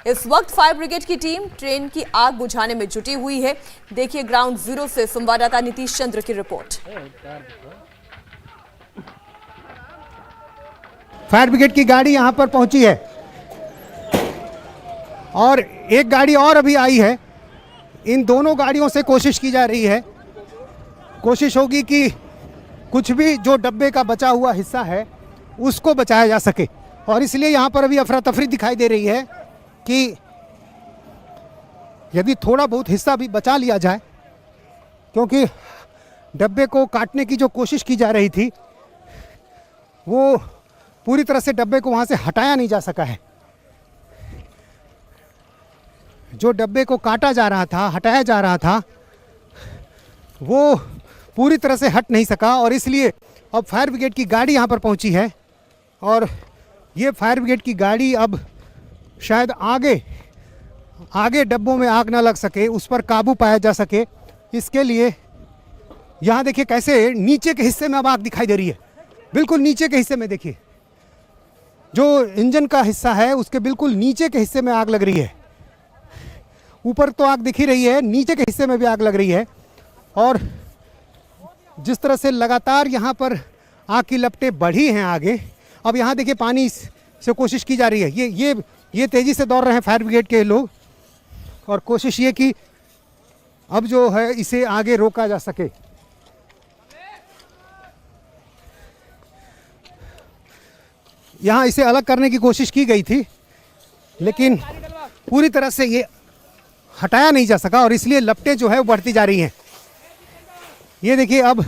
इस वक्त fire brigade की टीम ट्रेन की आग बुझाने में जुटी हुई है। देखिए ग्राउंड जीरो से संवाददाता नीतीश चंद्र की रिपोर्ट। फायर ब्रिगेड की गाड़ी यहां पर पहुंची है और एक गाड़ी और अभी आई है। इन दोनों गाड़ियों से कोशिश की जा रही है, कोशिश होगी कि कुछ भी जो डब्बे का बचा हुआ हिस्सा है उसको बचाया जा सके। और इसलिए यहाँ पर अभी अफरा तफरी दिखाई दे रही है कि यदि थोड़ा बहुत हिस्सा भी बचा लिया जाए, क्योंकि डब्बे को काटने की जो कोशिश की जा रही थी वो पूरी तरह से डब्बे को वहाँ से हटाया नहीं जा सका है। जो डब्बे को काटा जा रहा था, हटाया जा रहा था, वो पूरी तरह से हट नहीं सका और इसलिए अब फायर ब्रिगेड की गाड़ी यहाँ पर पहुँची है और ये फायर ब्रिगेड की गाड़ी अब शायद आगे डब्बों में आग ना लग सके, उस पर काबू पाया जा सके। इसके लिए यहाँ देखिए कैसे नीचे के हिस्से में अब आग दिखाई दे रही है। बिल्कुल नीचे के हिस्से में देखिए, जो इंजन का हिस्सा है उसके बिल्कुल नीचे के हिस्से में आग लग रही है। ऊपर तो आग दिख ही रही है, नीचे के हिस्से में भी आग लग रही है। और जिस तरह से लगातार यहाँ पर आग की लपटें बढ़ी हैं आगे, अब यहाँ देखिए पानी से कोशिश की जा रही है। ये तेज़ी से दौड़ रहे हैं फायर ब्रिगेड के लोग और कोशिश ये कि अब जो है इसे आगे रोका जा सके। यहाँ इसे अलग करने की कोशिश की गई थी लेकिन पूरी तरह से ये हटाया नहीं जा सका और इसलिए लपटें जो है वो बढ़ती जा रही हैं। ये देखिए अब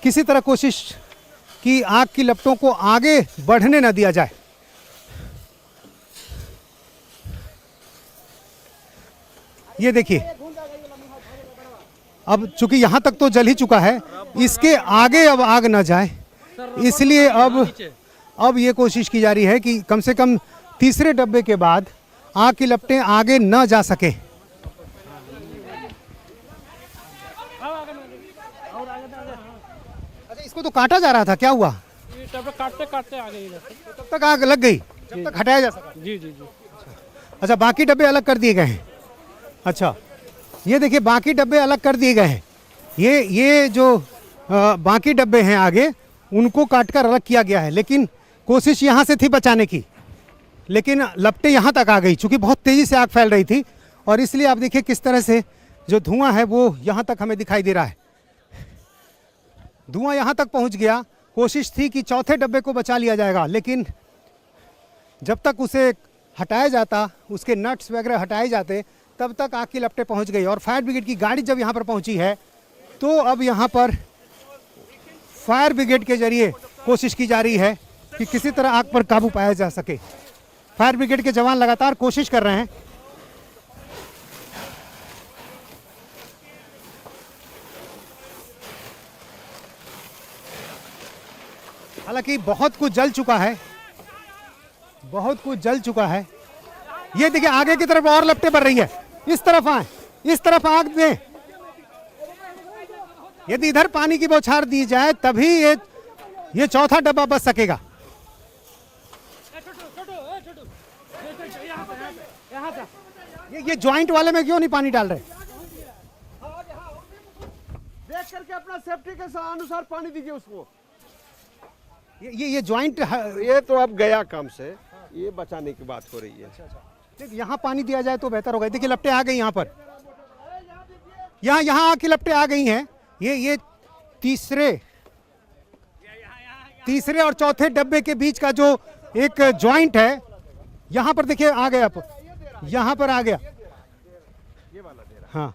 किसी तरह कोशिश कि आग की लपटों को आगे बढ़ने न दिया जाए। ये देखिए अब चूंकि यहाँ तक तो जल ही चुका है, इसके आगे अब आग न जाए, इसलिए अब ये कोशिश की जा रही है कि कम से कम तीसरे डब्बे के बाद आग की लपटें आगे न जा सके। अच्छा, इसको तो काटा जा रहा था, क्या हुआ? काटते काटते आ गई, तब तक आग लग गई, जब तक हटाया जा सका। जी जी जी। अच्छा, बाकी डब्बे अलग कर दिए गए हैं। अच्छा, ये देखिए बाकी डब्बे अलग कर दिए गए हैं। ये जो बाकी डब्बे हैं आगे, उनको काटकर अलग किया गया है, लेकिन कोशिश यहाँ से थी बचाने की, लेकिन लपटें यहाँ तक आ गई चूँकि बहुत तेज़ी से आग फैल रही थी और इसलिए आप देखिए किस तरह से जो धुआं है वो यहाँ तक हमें दिखाई दे रहा है। धुआं यहाँ तक पहुँच गया। कोशिश थी कि चौथे डब्बे को बचा लिया जाएगा, लेकिन जब तक उसे हटाया जाता, उसके नट्स वगैरह हटाए जाते, तब तक आग की लपटें पहुँच गई। और फायर ब्रिगेड की गाड़ी जब यहाँ पर पहुँची है तो अब यहाँ पर फायर ब्रिगेड के जरिए कोशिश की जा रही है कि किसी तरह आग पर काबू पाया जा सके। फायर ब्रिगेड के जवान लगातार कोशिश कर रहे हैं। हालांकि बहुत कुछ जल चुका है, बहुत कुछ जल चुका है। ये देखिए आगे की तरफ और लपटें बढ़ रही है। इस तरफ आए, इस तरफ आग दें। यदि इधर पानी की बौछार दी जाए तभी ये चौथा डब्बा बच सकेगा। ये ज्वाइंट वाले में क्यों नहीं पानी डाल रहे? देख करके अपना सेफ्टी के अनुसार पानी दीजिए उसको। ये ज्वाइंट ये तो अब गया काम से, ये बचाने की बात हो रही है। यहाँ पानी दिया जाए तो बेहतर होगा। देखिए लपटें आ गई यहाँ पर, यहाँ आके लपटें आ गई हैं। ये तीसरे और चौथे डब्बे के बीच का जो एक ज्वाइंट है, यहाँ पर देखिए आ गया, यहाँ पर आ गया। हाँ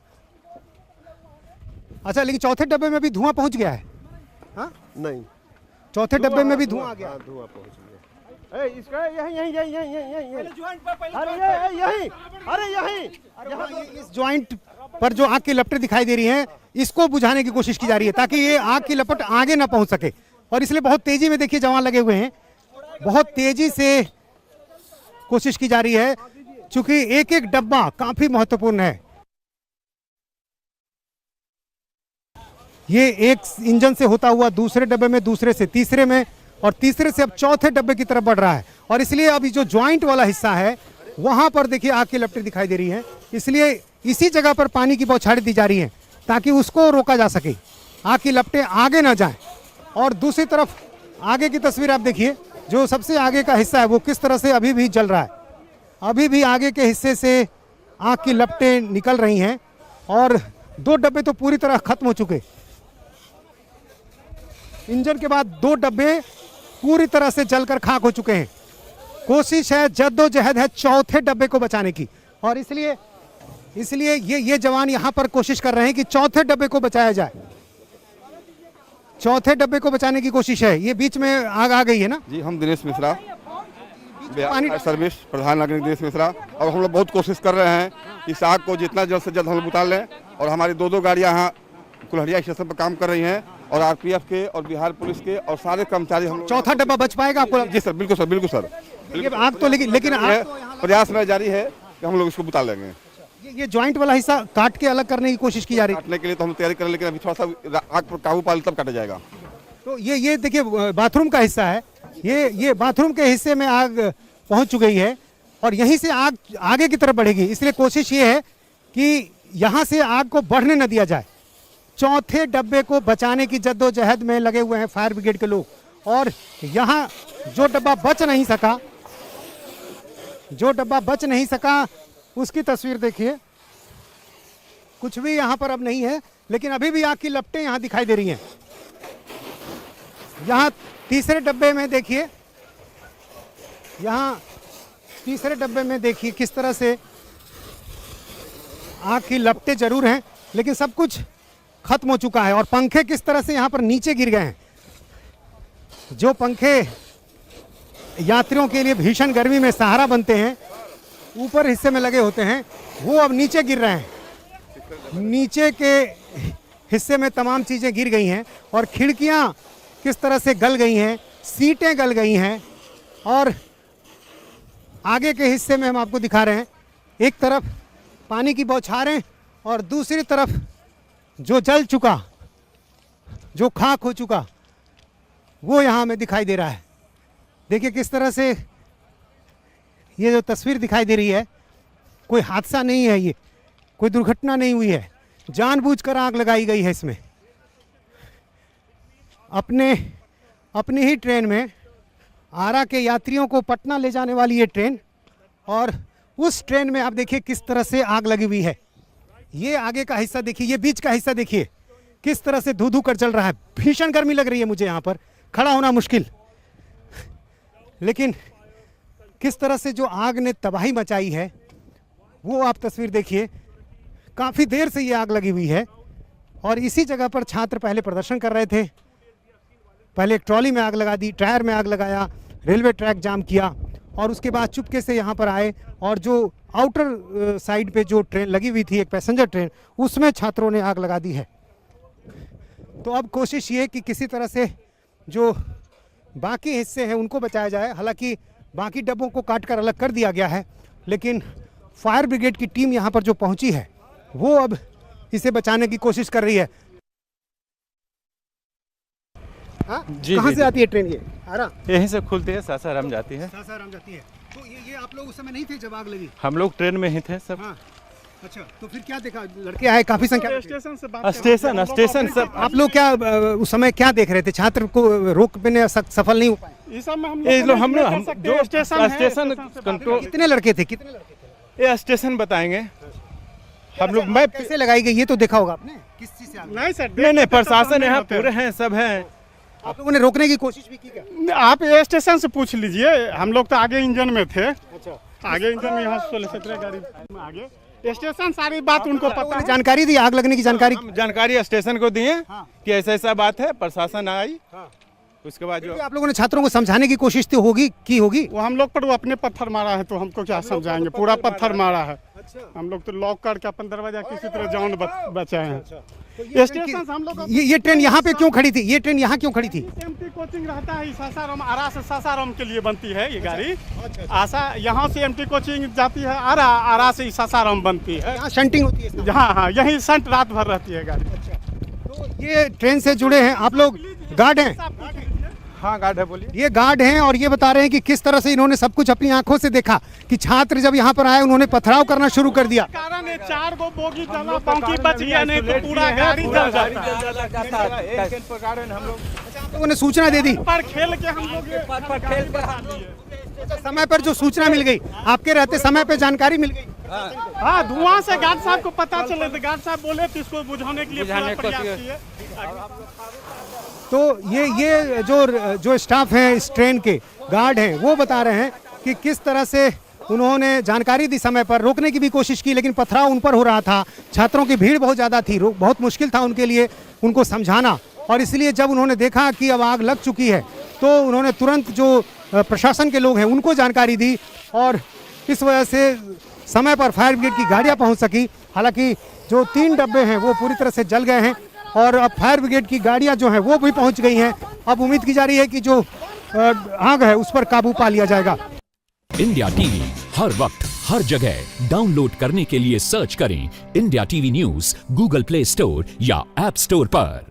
अच्छा, लेकिन चौथे डब्बे में भी धुआं पहुंच गया है। हाँ नहीं, चौथे डब्बे में भी धुआं आ गया। धुआं पहुंच गया। इसका यहीं अरे यहीं इस ज्वाइंट पर जो आग की लपटें दिखाई दे रही हैं, इसको बुझाने की कोशिश की जा रही है ताकि ये आग की लपट आगे ना पहुंच सके। और इसलिए बहुत तेजी में देखिए जवान लगे हुए हैं, बहुत तेजी से कोशिश की जा रही है, चूंकि एक एक डब्बा काफी महत्वपूर्ण है। ये एक इंजन से होता हुआ दूसरे डब्बे में, दूसरे से तीसरे में, और तीसरे से अब चौथे डब्बे की तरफ बढ़ रहा है। और इसलिए अभी जो ज्वाइंट वाला हिस्सा है वहाँ पर देखिए आग की लपटें दिखाई दे रही हैं। इसलिए इसी जगह पर पानी की बौछारें दी जा रही हैं ताकि उसको रोका जा सके, आग की लपटें आगे ना जाएं। और दूसरी तरफ आगे की तस्वीर आप देखिए, जो सबसे आगे का हिस्सा है वो किस तरह से अभी भी जल रहा है। अभी भी आगे के हिस्से से आग की लपटें निकल रही हैं और 2 डब्बे तो पूरी तरह खत्म हो चुके। इंजन के बाद 2 डब्बे पूरी तरह से जलकर खाक हो चुके हैं। कोशिश है, जद्दोजहद है चौथे डब्बे को बचाने की, और इसलिए ये जवान यहाँ पर कोशिश कर रहे हैं कि चौथे डब्बे को बचाया जाए। चौथे डब्बे को बचाने की कोशिश है। ये बीच में आग आ गई है ना जी। हम दिनेश मिश्रा, पानी बिहार सर्विस प्रधान नागरिक दिनेश मिश्रा, और हम लोग बहुत कोशिश कर रहे हैं कि इस आग को जितना जल्द से जल्द हम लोग उतार लें। और हमारी 2 गाड़ियाँ यहाँ कुल्हड़िया स्टेशन पर काम कर रही हैं, और आरपीएफ के और बिहार पुलिस के और सारे कर्मचारी हम लोग। चौथा डब्बा बच पाएगा आपको? जी सर, बिल्कुल सर, बिल्कुल सर। ये आग तो लेकिन आग तो प्रयास में जारी है कि हम लोग इसको बुता लेंगे। ये जॉइंट वाला हिस्सा काट के अलग करने की कोशिश की जा रही है। काटने के लिए तो हम तैयारी करें, लेकिन अभी थोड़ा सा आग पर काबू पा ले तब काटा जाएगा। तो ये देखिए बाथरूम का हिस्सा है। ये बाथरूम के हिस्से में आग पहुंच चुकी है और यहीं से आग आगे की तरफ बढ़ेगी। इसलिए कोशिश ये है कि यहाँ से आग को बढ़ने न दिया जाए। चौथे डब्बे को बचाने की जद्दोजहद में लगे हुए हैं फायर ब्रिगेड के लोग। और यहाँ जो डब्बा बच नहीं सका उसकी तस्वीर देखिए। कुछ भी यहाँ पर अब नहीं है, लेकिन अभी भी आग की लपटें यहाँ दिखाई दे रही हैं। यहाँ तीसरे डब्बे में देखिए, किस तरह से आग की लपटें जरूर हैं, लेकिन सब कुछ खत्म हो चुका है। और पंखे किस तरह से यहाँ पर नीचे गिर गए हैं। जो पंखे यात्रियों के लिए भीषण गर्मी में सहारा बनते हैं, ऊपर हिस्से में लगे होते हैं, वो अब नीचे गिर रहे हैं। नीचे के हिस्से में तमाम चीज़ें गिर गई हैं और खिड़कियाँ किस तरह से गल गई हैं, सीटें गल गई हैं। और आगे के हिस्से में हम आपको दिखा रहे हैं, एक तरफ पानी की बौछारें और दूसरी तरफ जो जल चुका, जो खाक हो चुका, वो यहाँ हमें दिखाई दे रहा है। देखिए किस तरह से ये जो तस्वीर दिखाई दे रही है, कोई हादसा नहीं है, ये कोई दुर्घटना नहीं हुई है, जानबूझकर आग लगाई गई है इसमें। अपनी ही ट्रेन में आरा के यात्रियों को पटना ले जाने वाली ये ट्रेन, और उस ट्रेन में आप देखिए किस तरह से आग लगी हुई है। ये आगे का हिस्सा देखिए, ये बीच का हिस्सा देखिए किस तरह से धू धू कर चल रहा है। भीषण गर्मी लग रही है मुझे, यहाँ पर खड़ा होना मुश्किल। लेकिन किस तरह से जो आग ने तबाही मचाई है वो आप तस्वीर देखिए। काफ़ी देर से ये आग लगी हुई है और इसी जगह पर छात्र पहले प्रदर्शन कर रहे थे। पहले एक ट्रॉली में आग लगा दी, टायर में आग लगाया, रेलवे ट्रैक जाम किया, और उसके बाद चुपके से यहाँ पर आए और जो आउटर साइड पे जो ट्रेन लगी हुई थी, एक पैसेंजर ट्रेन, उसमें छात्रों ने आग लगा दी है। तो अब कोशिश ये कि किसी तरह से जो बाकी हिस्से हैं उनको बचाया जाए। हालांकि बाकी डब्बों को काट कर अलग कर दिया गया है, लेकिन फायर ब्रिगेड की टीम यहाँ पर जो पहुँची है वो अब इसे बचाने की कोशिश कर रही है। कहाँ से आती है ट्रेन? ये आरा यहीं से खुलती है, सासाराम जाती है। सासाराम जाती है। तो ये आप लोग उस समय नहीं थे जब आग लगी? हम लोग ट्रेन में ही थे सब। हाँ। अच्छा, तो फिर क्या देखा? लड़के आए काफी संख्या में। स्टेशन सब। आप लोग क्या उस समय क्या देख रहे थे? छात्र को रोकने सफल नहीं हो पाए? हम लोग जो स्टेशन कंट्रोल। कितने लड़के थे? ये स्टेशन बताएंगे हम लोग। मैं कैसे लगाई गई ये तो देखा होगा आपने? किस चीज से? नहीं सर, नहीं, प्रशासन यहाँ पूरे हैं, सब हैं। आप लोगों ने रोकने की कोशिश भी की क्या? आप ये स्टेशन से पूछ लीजिए। हम लोग तो आगे इंजन में थे। अच्छा, आगे इंजन में यहाँ 16-17 गाड़ी में आगे स्टेशन सारी बात उनको पता है। जानकारी दी, आग लगने की जानकारी स्टेशन को दिए कि ऐसा ऐसा बात है, प्रशासन आई। उसके बाद जो आप लोगों ने छात्रों को समझाने की कोशिश तो होगी की होगी। वो हम लोग पर वो अपने पत्थर मारा है, तो हमको क्या समझाएंगे? पूरा पत्थर मारा है। हम लोग तो लॉक करके अपन दरवाजा किसी तरह जान बचाए हैं। स्टेशन हम लोग ये ट्रेन यहाँ पे क्यों खड़ी थी? ये ट्रेन यहाँ क्यों खड़ी थी? एमटी कोचिंग रहता है सासाराम, आरा से सासाराम के लिए बनती है ये गाड़ी। आशा यहाँ से एमटी कोचिंग जाती है, आरा से सासाराम बनती है। यहाँ शंटिंग होती है? हाँ, यही शंट रात भर रहती है गाड़ी। तो ये ट्रेन से जुड़े हैं आप लोग, गार्ड हैं? हाँ गार्ड है, बोलिए। ये गार्ड हैं और ये बता रहे हैं कि किस तरह से इन्होंने सब कुछ अपनी आंखों से देखा कि छात्र जब यहाँ पर आए उन्होंने पथराव करना शुरू कर दिया। कारण है 4 गो बोगी जला, बाकी बच गया, नहीं तो पूरा गाड़ी जल जाता। हम लोग लोगों ने सूचना दे दी, पर खेल के हम लोग समय पर जो सूचना मिल गई, आपके रहते समय पे जानकारी मिल गई। हाँ, धुआं से गार्ड साहब को पता चले तो गार्ड साहब बोले तो इसको बुझाने के लिए पूरा प्रयास किए। तो ये जो स्टाफ है इस ट्रेन के गार्ड हैं, वो बता रहे हैं कि किस तरह से उन्होंने जानकारी दी, समय पर रोकने की भी कोशिश की, लेकिन पथराव उन पर हो रहा था। छात्रों की भीड़ बहुत ज़्यादा थी, बहुत मुश्किल था उनके लिए उनको समझाना, और इसलिए जब उन्होंने देखा कि अब आग लग चुकी है तो उन्होंने तुरंत जो प्रशासन के लोग हैं उनको जानकारी दी, और इस वजह से समय पर फायर ब्रिगेड की गाड़ियाँ पहुँच सकी। हालांकि जो 3 डब्बे हैं वो पूरी तरह से जल गए हैं और अब फायर ब्रिगेड की गाड़ियां जो हैं वो भी पहुंच गई हैं। अब उम्मीद की जा रही है कि जो आग है उस पर काबू पा लिया जाएगा। इंडिया टीवी हर वक्त हर जगह डाउनलोड करने के लिए सर्च करें India TV news Google play store या ऐप स्टोर पर।